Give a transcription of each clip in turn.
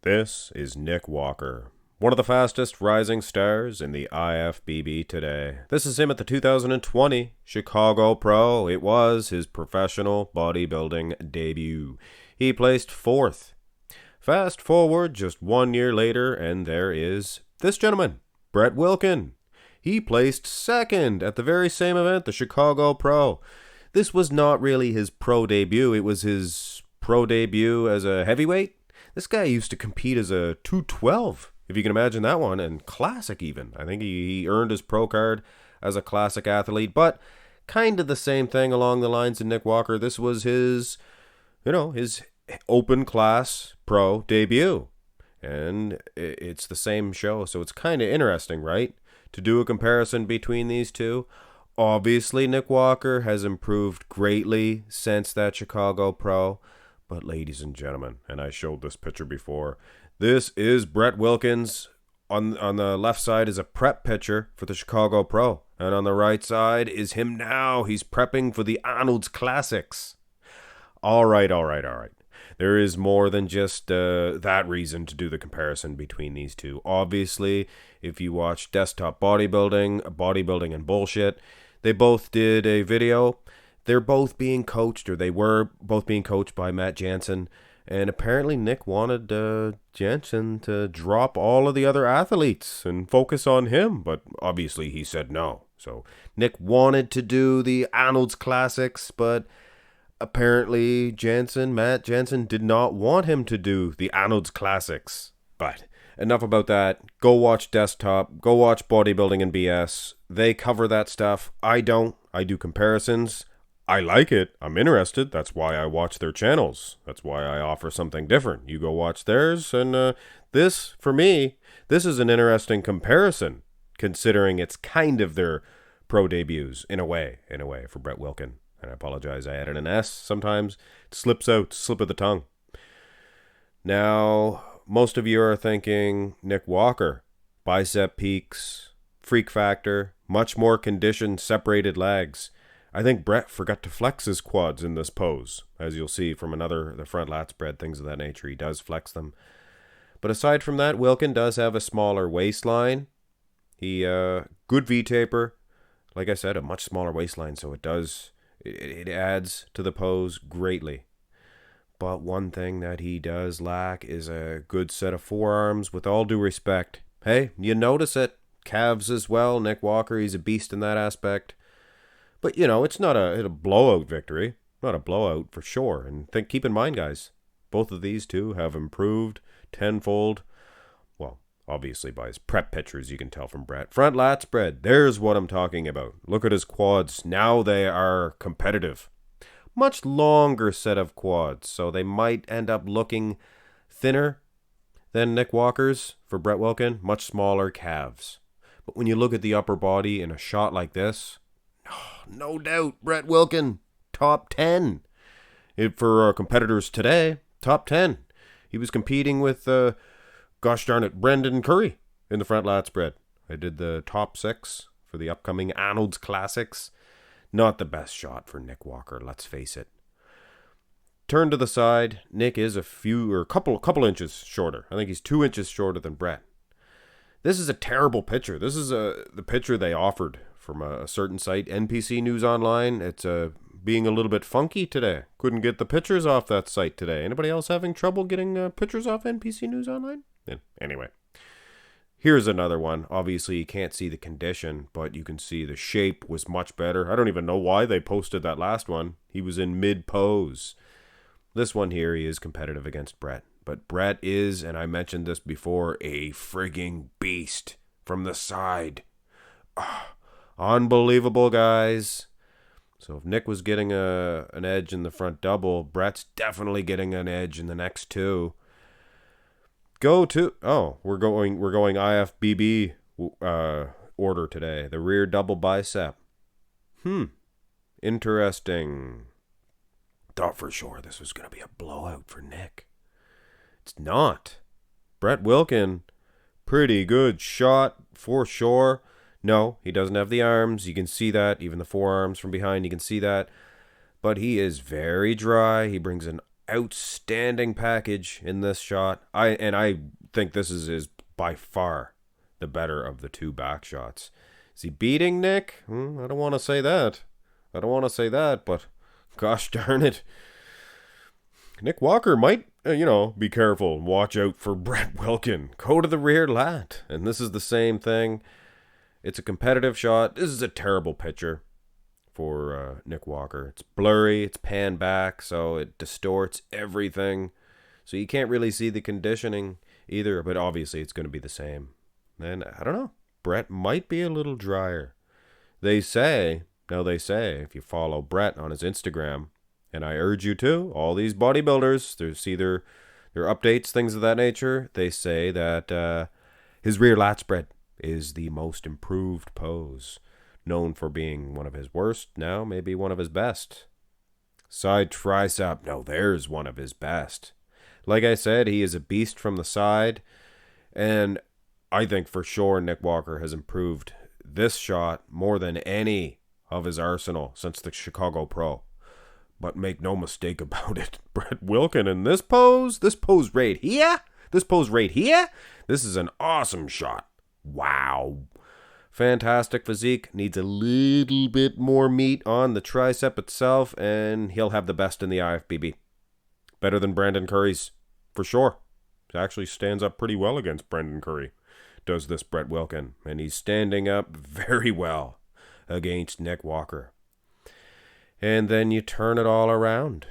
This is Nick Walker, one of the fastest rising stars in the IFBB today. This is him at the 2020 Chicago Pro. It was his professional bodybuilding debut. He placed fourth. Fast forward just 1 year later, and there is this gentleman, Brett Wilkin. He placed second at the very same event, the Chicago Pro. This was not really his pro debut. It was his pro debut as a heavyweight. This guy used to compete as a 212, if you can imagine that one, and classic even. I think he earned his pro card as a classic athlete, but kind of the same thing along the lines of Nick Walker. This was his open class pro debut, and it's the same show, so it's kind of interesting, right, to do a comparison between these two. Obviously, Nick Walker has improved greatly since that Chicago Pro. But ladies and gentlemen, and I showed this picture before, this is Brett Wilkins. On the left side is a prep picture for the Chicago Pro. And on the right side is him now. He's prepping for the Arnold's Classics. All right. There is more than just that reason to do the comparison between these two. Obviously, if you watch Desktop Bodybuilding and Bullshit, they both did a video. They're both being coached, or they were both being coached by Matt Jansen. And apparently Nick wanted Jansen to drop all of the other athletes and focus on him. But obviously he said no. So Nick wanted to do the Arnold's Classics, but apparently Matt Jansen did not want him to do the Arnold's Classics. But enough about that. Go watch Desktop. Go watch Bodybuilding and BS. They cover that stuff. I don't. I do comparisons. I like it. I'm interested. That's why I watch their channels. That's why I offer something different. You go watch theirs, and this, for me, this is an interesting comparison, considering it's kind of their pro debuts, in a way, for Brett Wilkin. And I apologize, I added an S sometimes. It slips out, slip of the tongue. Now, most of you are thinking Nick Walker, bicep peaks, freak factor, much more conditioned, separated legs. I think Brett forgot to flex his quads in this pose. As you'll see from the front lat spread, things of that nature, he does flex them. But aside from that, Wilkin does have a smaller waistline. He, good V-taper. Like I said, a much smaller waistline, so it adds to the pose greatly. But one thing that he does lack is a good set of forearms, with all due respect. Hey, you notice it. Calves as well. Nick Walker, he's a beast in that aspect. But, it's not a blowout victory. Not a blowout for sure. And keep in mind, guys, both of these two have improved tenfold. Well, obviously by his prep pictures, you can tell from Brett. Front lat spread, there's what I'm talking about. Look at his quads. Now they are competitive. Much longer set of quads, so they might end up looking thinner than Nick Walker's for Brett Wilkin. Much smaller calves. But when you look at the upper body in a shot like this, no doubt, Brett Wilkin, top 10. For our competitors today, top 10. He was competing with, gosh darn it, Brendan Curry in the front lat spread. I did the top 6 for the upcoming Arnold's Classics. Not the best shot for Nick Walker, let's face it. Turn to the side, Nick is a couple inches shorter. I think he's 2 inches shorter than Brett. This is a terrible picture. This is the picture they offered from a certain site, NPC News Online. It's being a little bit funky today. Couldn't get the pictures off that site today. Anybody else having trouble getting pictures off NPC News Online? Anyway, here's another one. Obviously, you can't see the condition, but you can see the shape was much better. I don't even know why they posted that last one. He was in mid-pose. This one here, he is competitive against Brett. But Brett is, and I mentioned this before, a frigging beast from the side. Unbelievable, guys. So if Nick was getting an edge in the front double, Brett's definitely getting an edge in the next two. We're going IFBB order today. The rear double bicep. Interesting. Thought for sure this was going to be a blowout for Nick. It's not. Brett Wilkin, pretty good shot for sure. No, he doesn't have the arms. You can see that. Even the forearms from behind, you can see that. But he is very dry. He brings an outstanding package in this shot. I think this is by far the better of the two back shots. Is he beating Nick? I don't want to say that. But gosh darn it. Nick Walker might, be careful. Watch out for Brett Wilkin. Go to the rear lat. And this is the same thing. It's a competitive shot. This is a terrible picture for Nick Walker. It's blurry. It's pan back, so it distorts everything. So you can't really see the conditioning either, but obviously it's going to be the same. And I don't know. Brett might be a little drier. They say, if you follow Brett on his Instagram, and I urge you to, all these bodybuilders, see their updates, things of that nature, they say that his rear lat spread is the most improved pose, known for being one of his worst, now maybe one of his best. Side tricep, no, there's one of his best. Like I said, he is a beast from the side, and I think for sure Nick Walker has improved this shot more than any of his arsenal since the Chicago Pro. But make no mistake about it, Brett Wilkin in this pose right here, this is an awesome shot. Wow. Fantastic physique, needs a little bit more meat on the tricep itself, and he'll have the best in the IFBB. Better than Brandon Curry's, for sure. He actually stands up pretty well against Brandon Curry, does this Brett Wilkin, and he's standing up very well against Nick Walker. And then you turn it all around,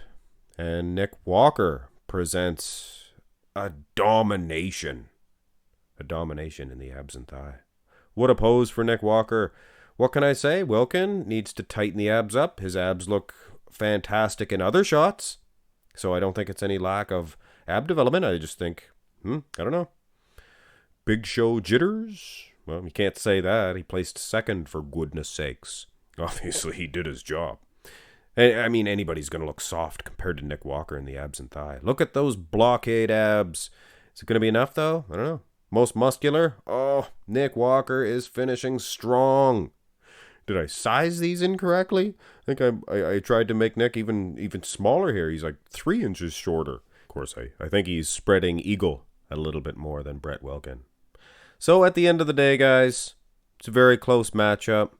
and Nick Walker presents a domination in the abs and thigh. What a pose for Nick Walker. What can I say? Wilkin needs to tighten the abs up. His abs look fantastic in other shots, so I don't think it's any lack of ab development. I just think, I don't know. Big show jitters? Well, you can't say that. He placed second, for goodness sakes. Obviously, he did his job. I mean, anybody's going to look soft compared to Nick Walker in the abs and thigh. Look at those blockade abs. Is it going to be enough, though? I don't know. Most muscular? Oh, Nick Walker is finishing strong. Did I size these incorrectly? I think I tried to make Nick even smaller here. He's like 3 inches shorter. Of course, I think he's spreading eagle a little bit more than Brett Wilkin. So at the end of the day, guys, it's a very close matchup.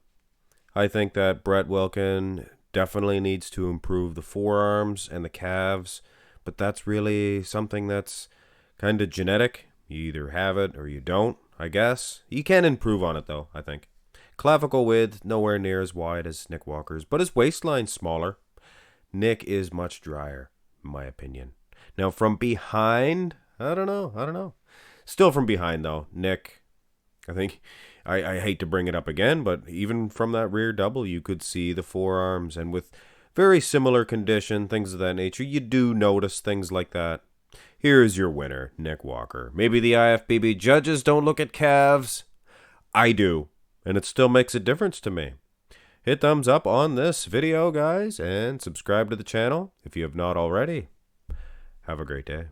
I think that Brett Wilkin definitely needs to improve the forearms and the calves, but that's really something that's kind of genetic. You either have it or you don't, I guess. You can improve on it, though, I think. Clavicle width, nowhere near as wide as Nick Walker's, but his waistline's smaller. Nick is much drier, in my opinion. Now, from behind, I don't know. Still from behind, though, Nick, I think, I hate to bring it up again, but even from that rear double, you could see the forearms, and with very similar condition, things of that nature, you do notice things like that. Here's your winner, Nick Walker. Maybe the IFBB judges don't look at calves. I do, and it still makes a difference to me. Hit thumbs up on this video, guys, and subscribe to the channel if you have not already. Have a great day.